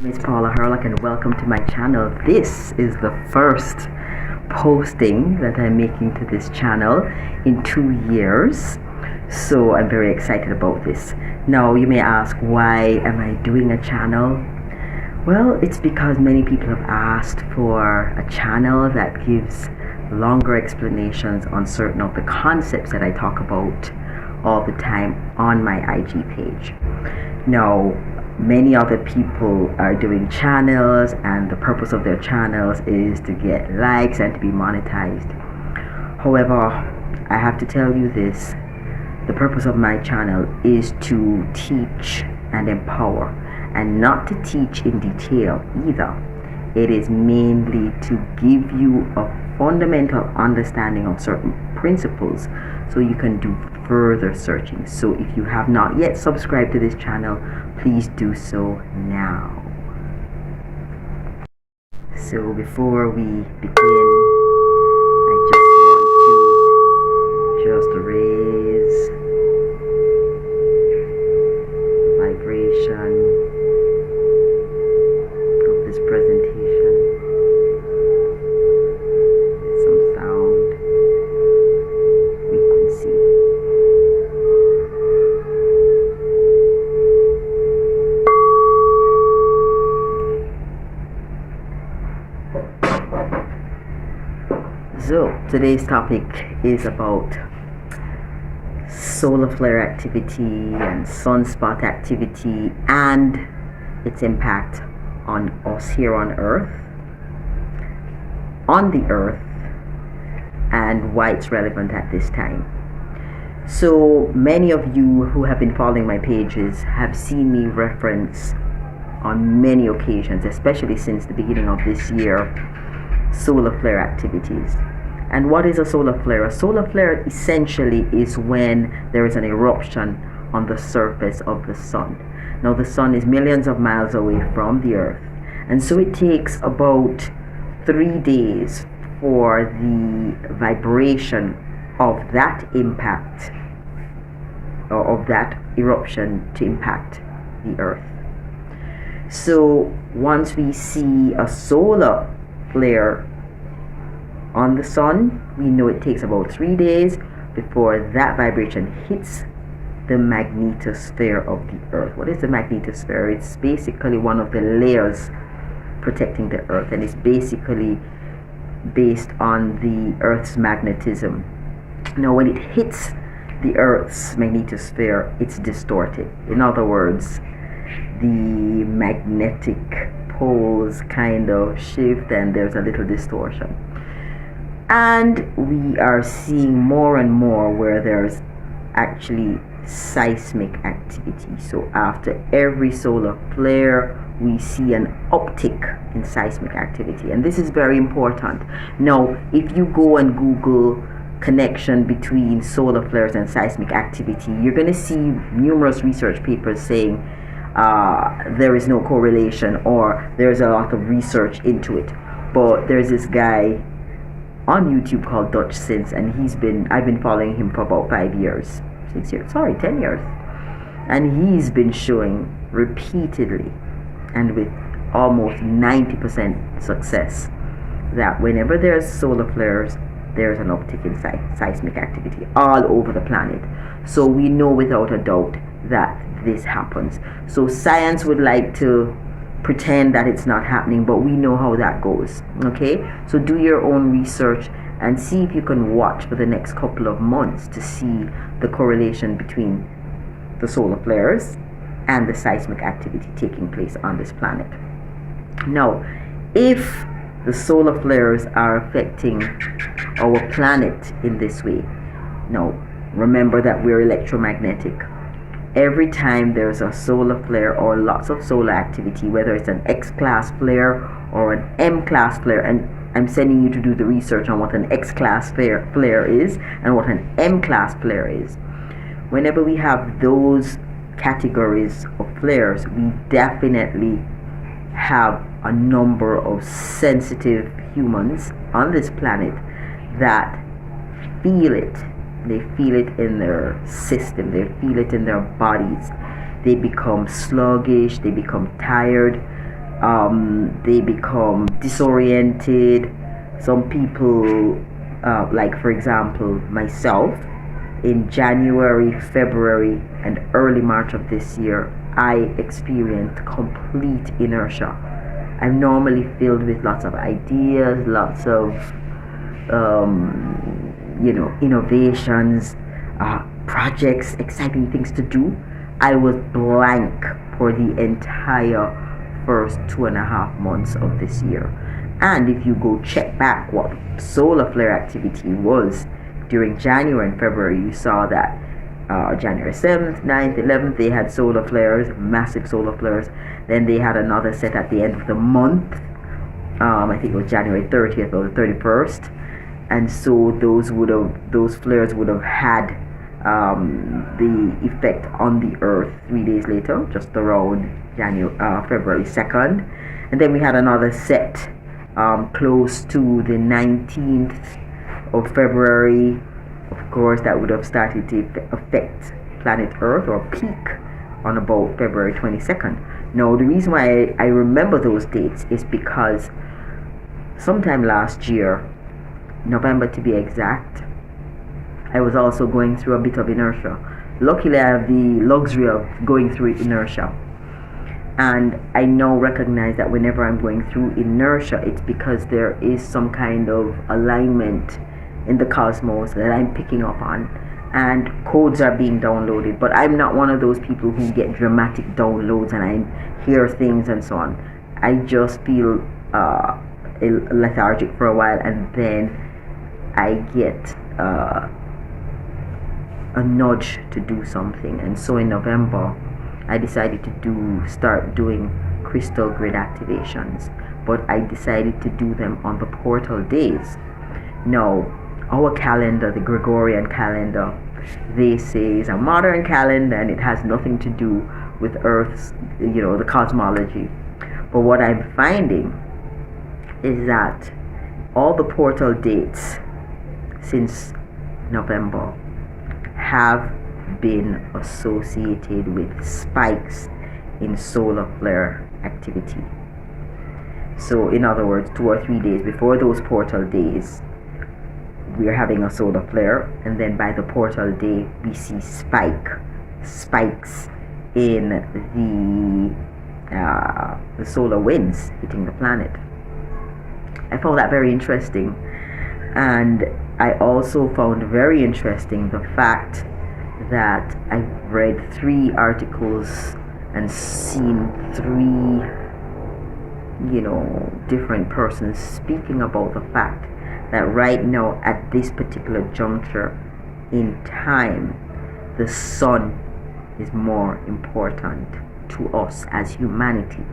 It's Paula Hurlock and welcome to my channel. This is the first posting that I'm making to this channel in 2 years. So I'm very excited about this. Now you may ask, why am I doing a channel? Well, it's because many people have asked for a channel that gives longer explanations on certain of the concepts that I talk about all the time on my IG page. Now, many other people are doing channels and the purpose of their channels is to get likes and to be monetized. However, I have to tell you this, the purpose of my channel is to teach and empower, and not to teach in detail either. It is mainly to give you a fundamental understanding of certain principles so you can do further searching. So if you have not yet subscribed to this channel, please do so now. So before we begin, I just want to raise the vibration of this presentation with some sound frequency. So today's topic is about solar flare activity and sunspot activity and its impact on us here on Earth, and why it's relevant at this time. So many of you who have been following my pages have seen me reference on many occasions, especially since the beginning of this year, solar flare activities. And what is a solar flare? A solar flare essentially is when there is an eruption on the surface of the sun. Now the sun is millions of miles away from the Earth, and so it takes about 3 days for the vibration of that impact, or of that eruption, to impact the Earth. So once we see a solar flare on the sun, we know it takes about 3 days before that vibration hits the magnetosphere of the Earth. What is the magnetosphere? It's basically one of the layers protecting the Earth, and it's basically based on the Earth's magnetism. Now when it hits the Earth's magnetosphere, it's distorted. In other words, the magnetic poles kind of shift and there's a little distortion. And we are seeing more and more where there's actually seismic activity. So after every solar flare, we see an uptick in seismic activity, and this is very important. Now if you go and Google connection between solar flares and seismic activity, you're going to see numerous research papers saying there is no correlation, or there's a lot of research into it. But there's this guy on YouTube called Dutch Sense, and I've been following him for about 10 years, and he's been showing repeatedly and with almost 90% success that whenever there's solar flares, there's an uptick in seismic activity all over the planet. So we know without a doubt that this happens. So science would like to pretend that it's not happening, but we know how that goes. Okay, so do your own research and see if you can watch for the next couple of months to see the correlation between the solar flares and the seismic activity taking place on this planet. Now, if the solar flares are affecting our planet in this way, now remember that we're electromagnetic. Every time there's a solar flare or lots of solar activity, whether it's an X-class flare or an M-class flare, and I'm sending you to do the research on what an X-class flare is and what an M-class flare is. Whenever we have those categories of flares, we definitely have a number of sensitive humans on this planet that feel it. They feel it in their system, they feel it in their bodies. They become sluggish, they become tired, They become disoriented. Some people, like for example, myself, in January, February, and early March of this year, I experienced complete inertia. I'm normally filled with lots of ideas, lots of innovations, projects, exciting things to do. I was blank for the entire first 2.5 months of this year. And if you go check back what solar flare activity was during January and February, you saw that January 7th, 9th, 11th, they had solar flares, massive solar flares. Then they had another set at the end of the month. I think it was January 30th or the 31st. And so those flares would have had the effect on the Earth 3 days later, just around February 2nd. And then we had another set close to the 19th of February. Of course, that would have started to affect planet Earth or peak on about February 22nd. Now, the reason why I remember those dates is because sometime last year, November to be exact, I was also going through a bit of inertia. Luckily, I have the luxury of going through inertia. And I now recognize that whenever I'm going through inertia, it's because there is some kind of alignment in the cosmos that I'm picking up on, and codes are being downloaded. But I'm not one of those people who get dramatic downloads and I hear things and so on. I just feel lethargic for a while, and then I get a nudge to do something. And so in November, I decided to start doing crystal grid activations, but I decided to do them on the portal days. Now, our calendar, the Gregorian calendar, they say is a modern calendar and it has nothing to do with Earth's, the cosmology. But what I'm finding is that all the portal dates since November have been associated with spikes in solar flare activity. So in other words, 2 or 3 days before those portal days, we're having a solar flare, and then by the portal day we see spikes in the solar winds hitting the planet. I found that very interesting, and I also found very interesting the fact that I've read 3 articles and seen 3 different persons speaking about the fact that right now at this particular juncture in time, the sun is more important to us as humanity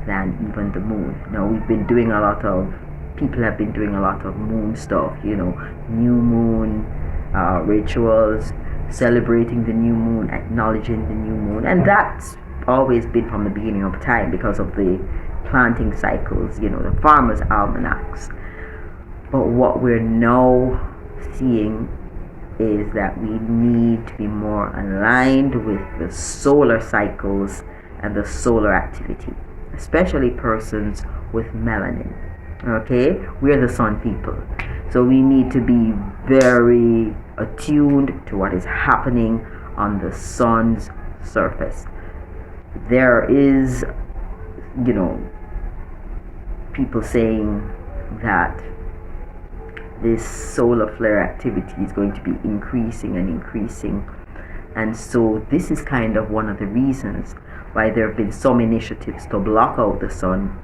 than even the moon. Now, people have been doing a lot of moon stuff, new moon rituals, celebrating the new moon, acknowledging the new moon, and that's always been from the beginning of time because of the planting cycles, the farmers' almanacs. But what we're now seeing is that we need to be more aligned with the solar cycles and the solar activity, especially persons with melanin. Okay, we're the sun people, so we need to be very attuned to what is happening on the sun's surface. There is, people saying that this solar flare activity is going to be increasing and increasing, and so this is kind of one of the reasons why there have been some initiatives to block out the sun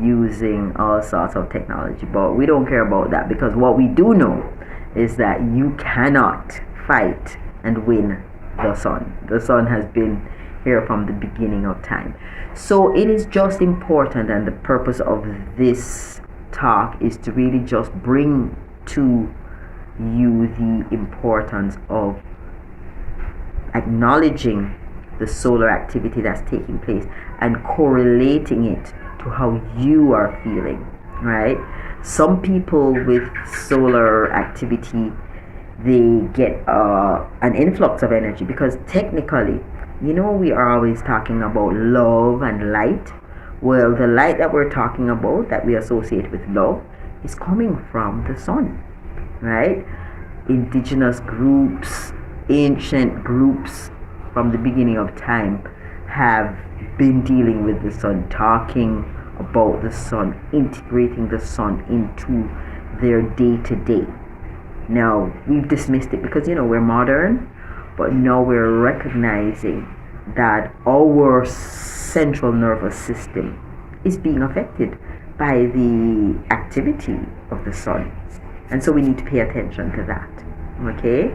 using all sorts of technology. But we don't care about that, because what we do know is that you cannot fight and win the sun. The sun has been here from the beginning of time. So it is just important, and the purpose of this talk is to really just bring to you the importance of acknowledging the solar activity that's taking place and correlating it to how you are feeling, right? Some people with solar activity, they get an influx of energy, because technically, we are always talking about love and light, Well, the light that we're talking about, that we associate with love, is coming from the sun, right? Indigenous groups, ancient groups from the beginning of time have been dealing with the sun, talking about the sun, integrating the sun into their day-to-day. Now, we've dismissed it because, we're modern, but now we're recognizing that our central nervous system is being affected by the activity of the sun. And so we need to pay attention to that. Okay?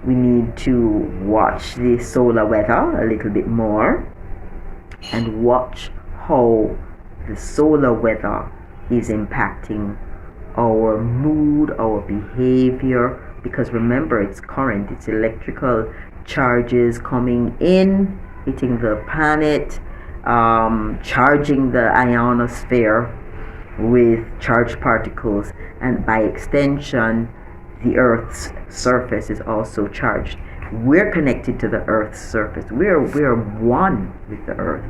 We need to watch the solar weather a little bit more and watch how the solar weather is impacting our mood, our behavior, because remember, it's current, it's electrical charges coming in, hitting the planet, charging the ionosphere with charged particles, and by extension the Earth's surface is also charged. We're connected to the Earth's surface. We're one with the Earth,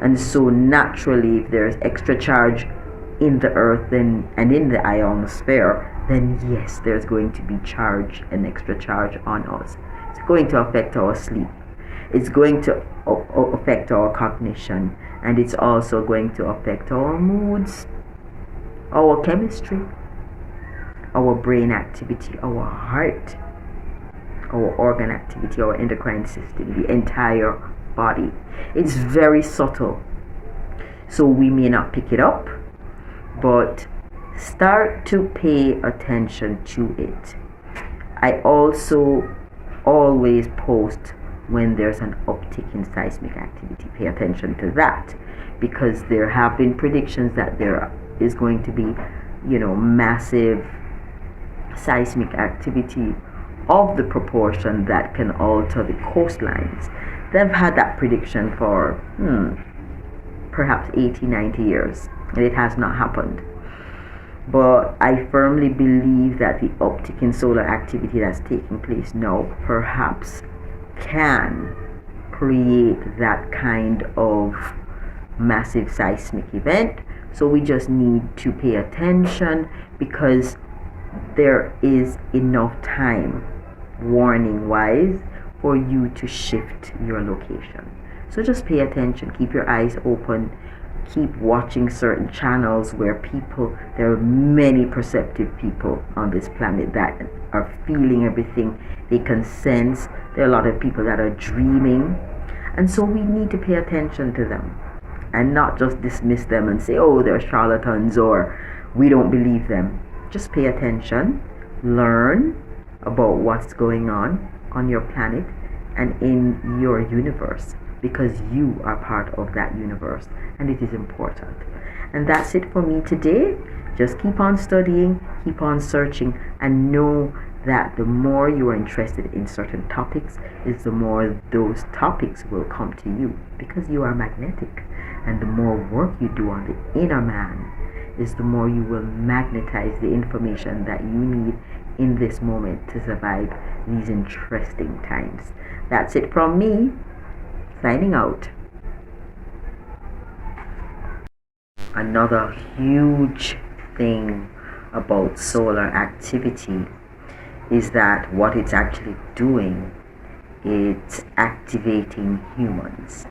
and so naturally, if there's extra charge in the Earth and in the ionosphere, then yes, there's going to be charge and extra charge on us. It's going to affect our sleep. It's going to affect our cognition, and it's also going to affect our moods, our chemistry, our brain activity, our heart, our organ activity, our endocrine system, the entire body. It's very subtle, so we may not pick it up, but start to pay attention to it. I also always post when there's an uptick in seismic activity. Pay attention to that, because there have been predictions that there is going to be, massive seismic activity of the proportion that can alter the coastlines. They've had that prediction for perhaps 80, 90 years, and it has not happened. But I firmly believe that the uptick in solar activity that's taking place now perhaps can create that kind of massive seismic event. So we just need to pay attention, because there is enough time, warning wise, for you to shift your location. So just pay attention, keep your eyes open, keep watching certain channels where there are many perceptive people on this planet that are feeling everything. They can sense. There are a lot of people that are dreaming, and so we need to pay attention to them and not just dismiss them and say, oh, they're charlatans, or we don't believe them. Just pay attention, learn about what's going on your planet and in your universe, because you are part of that universe, and it is important. And that's it for me today. Just keep on studying, keep on searching, and know that the more you are interested in certain topics, is the more those topics will come to you, because you are magnetic. And the more work you do on the inner man, is the more you will magnetize the information that you need in this moment to survive these interesting times. That's it from me, signing out. Another huge thing about solar activity is that what it's actually doing, it's activating humans.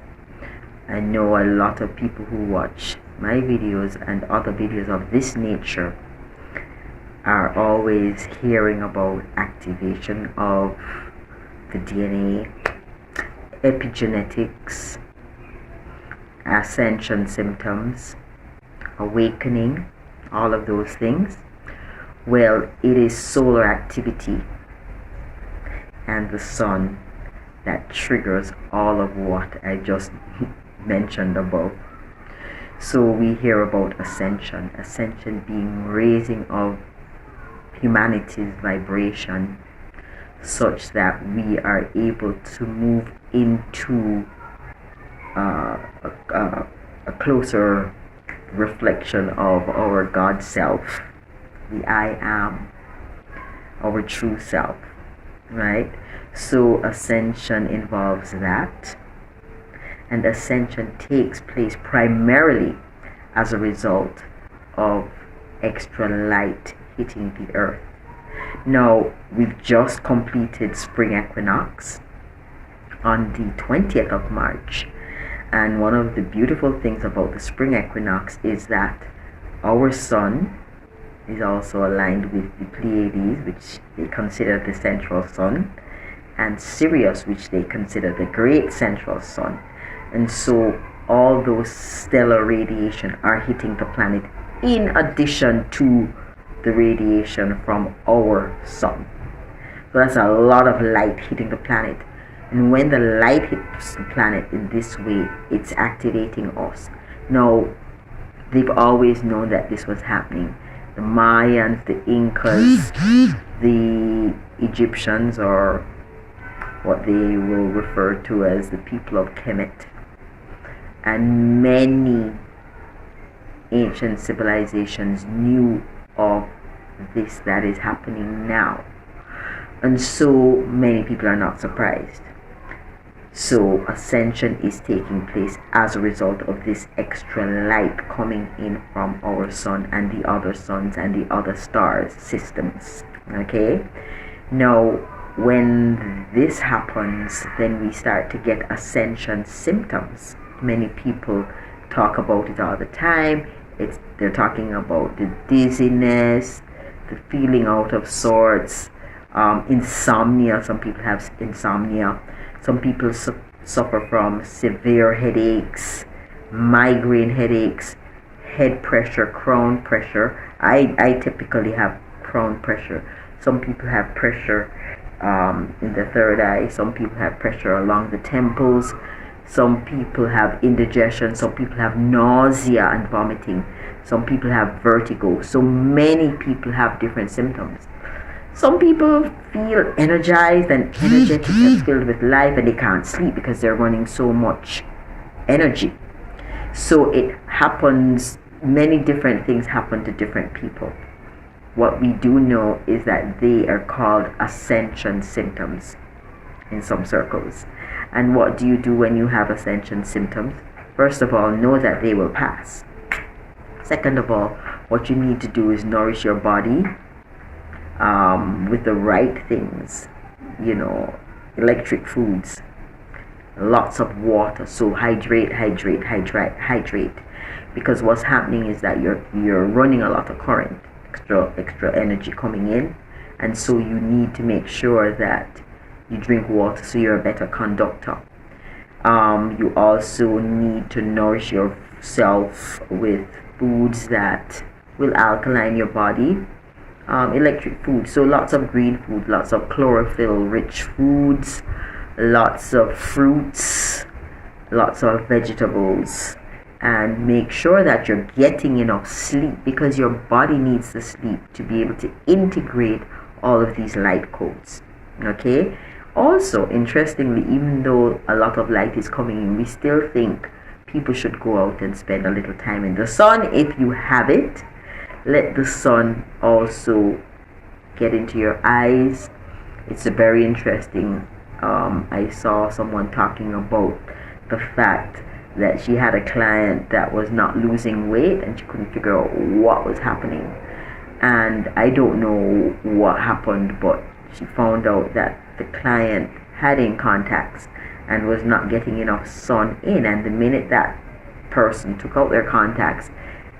I know a lot of people who watch my videos and other videos of this nature are always hearing about activation of the DNA, epigenetics, ascension symptoms, awakening, all of those things. Well, it is solar activity and the sun that triggers all of what I just mentioned above. So we hear about ascension being raising of humanity's vibration, such that we are able to move into a closer reflection of our God self, the I am, our true self, right? So ascension involves that, And ascension takes place primarily as a result of extra light hitting the earth. Now, we've just completed spring equinox on the 20th of March. And one of the beautiful things about the spring equinox is that our sun is also aligned with the Pleiades, which they consider the central sun, and Sirius, which they consider the great central sun. And so all those stellar radiation are hitting the planet in addition to the radiation from our sun. So that's a lot of light hitting the planet. And when the light hits the planet in this way, it's activating us. Now, they've always known that this was happening. The Mayans, the Incas, the Egyptians, or what they will refer to as the people of Kemet, and many ancient civilizations knew of this that is happening now. And so many people are not surprised. So ascension is taking place as a result of this extra light coming in from our sun and the other suns and the other stars systems. Okay? Now, when this happens, then we start to get ascension symptoms. Many people talk about it all the time. They're talking about the dizziness, the feeling out of sorts, insomnia. Some people have insomnia. Some people suffer from severe headaches, migraine headaches, head pressure, crown pressure. I typically have crown pressure. Some people have pressure in the third eye. Some people have pressure along the temples. Some people have indigestion. Some people have nausea and vomiting. Some people have vertigo. So many people have different symptoms. Some people feel energized and energetic and filled with life, and they can't sleep because they're running so much energy. So it happens, many different things happen to different people. What we do know is that they are called ascension symptoms in some circles. And what do you do when you have ascension symptoms? First of all, know that they will pass. Second of all, what you need to do is nourish your body with the right things, electric foods, lots of water. So hydrate, because what's happening is that you're running a lot of current, extra energy coming in, and so you need to make sure that you drink water so you're a better conductor. You also need to nourish yourself with foods that will alkaline your body. Electric food, so lots of green food, lots of chlorophyll rich foods, lots of fruits, lots of vegetables, and make sure that you're getting enough sleep, because your body needs the sleep to be able to integrate all of these light codes. Okay? Also, interestingly, even though a lot of light is coming in, we still think people should go out and spend a little time in the sun if you have it. Let the sun also get into your eyes. It's a very interesting. I saw someone talking about the fact that she had a client that was not losing weight and she couldn't figure out what was happening. And I don't know what happened, but she found out that the client had in contacts and was not getting enough sun in. And the minute that person took out their contacts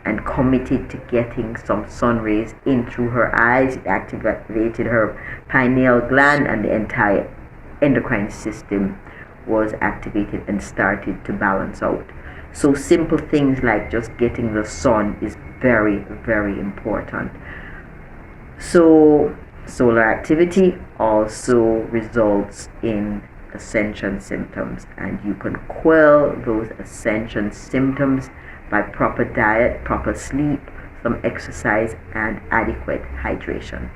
and committed to getting some sun rays in through her eyes, it activated her pineal gland, and the entire endocrine system was activated and started to balance out. So simple things like just getting the sun is very, very important. So solar activity also results in ascension symptoms, and you can quell those ascension symptoms by proper diet, proper sleep, some exercise, and adequate hydration.